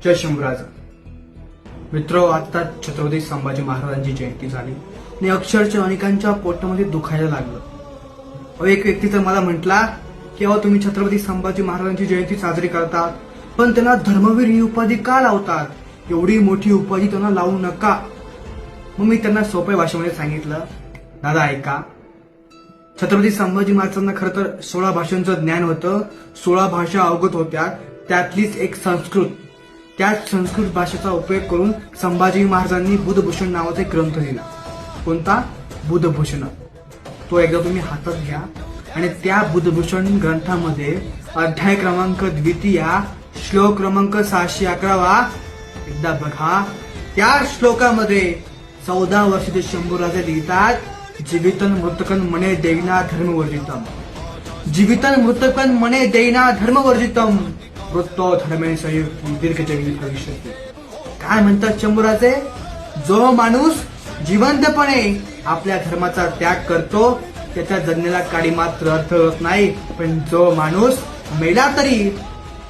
जय शंभूराज. मित्र, आता छत्रपती संभाजी महाराजांची जयंती झाली आणि अक्षरशः अनेकांच्या पोटामध्ये दुखायला लागलं. एक व्यक्ती तर मला म्हटला की अहो, तुम्ही छत्रपती संभाजी महाराजांची जयंती साजरी करतात, पण त्यांना धर्मवीर ही उपाधी का लावतात? एवढी मोठी उपाधी त्यांना लावू नका. मग मी त्यांना सोप्या भाषेमध्ये सांगितलं, दादा ऐका, छत्रपती संभाजी महाराजांना खरं तर 16 भाषांचं ज्ञान होतं, 16 भाषा अवगत होत्या, त्यातलीच एक संस्कृत. त्याच संस्कृत भाषेचा उपयोग करून संभाजी महाराजांनी बुधभूषण नावाचा एक ग्रंथ लिहिला. कोणता? बुधभूषण. तो एकदा तुम्ही हातात घ्या आणि त्या बुधभूषण ग्रंथामध्ये अध्याय क्रमांक 2 श्लोक क्रमांक 611 एकदा बघा. त्या श्लोकामध्ये 14 वर्षाचे शंभूराजे लिहितात, जीवितन मृतकन मने देईना धर्मवर्जितम. जीवितन मृतकन मने देईना धर्मवर्जितम, वृत्तो धर्मे संयुक्त दीर्घजगी भविष्यती. काय म्हणतात शंभूराजे? जो माणूस जिवंतपणे आपल्या धर्माचा त्याग करतो त्याच्या जगण्याला काडी मात्र अर्थ होत नाही, पण जो माणूस मेला तरी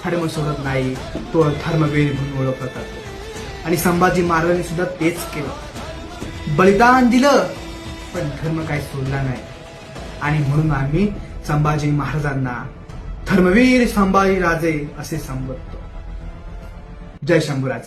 धर्म सोडत नाही तो धर्मवीर म्हणून ओळखला जातो. आणि संभाजी महाराजांनी सुद्धा तेच केलं, बलिदान दिलं, पण धर्म काही सोडला नाही. आणि म्हणून आम्ही संभाजी महाराजांना धर्मवीर संभाजी राजे असे संबोधतो. जय शंभूराज.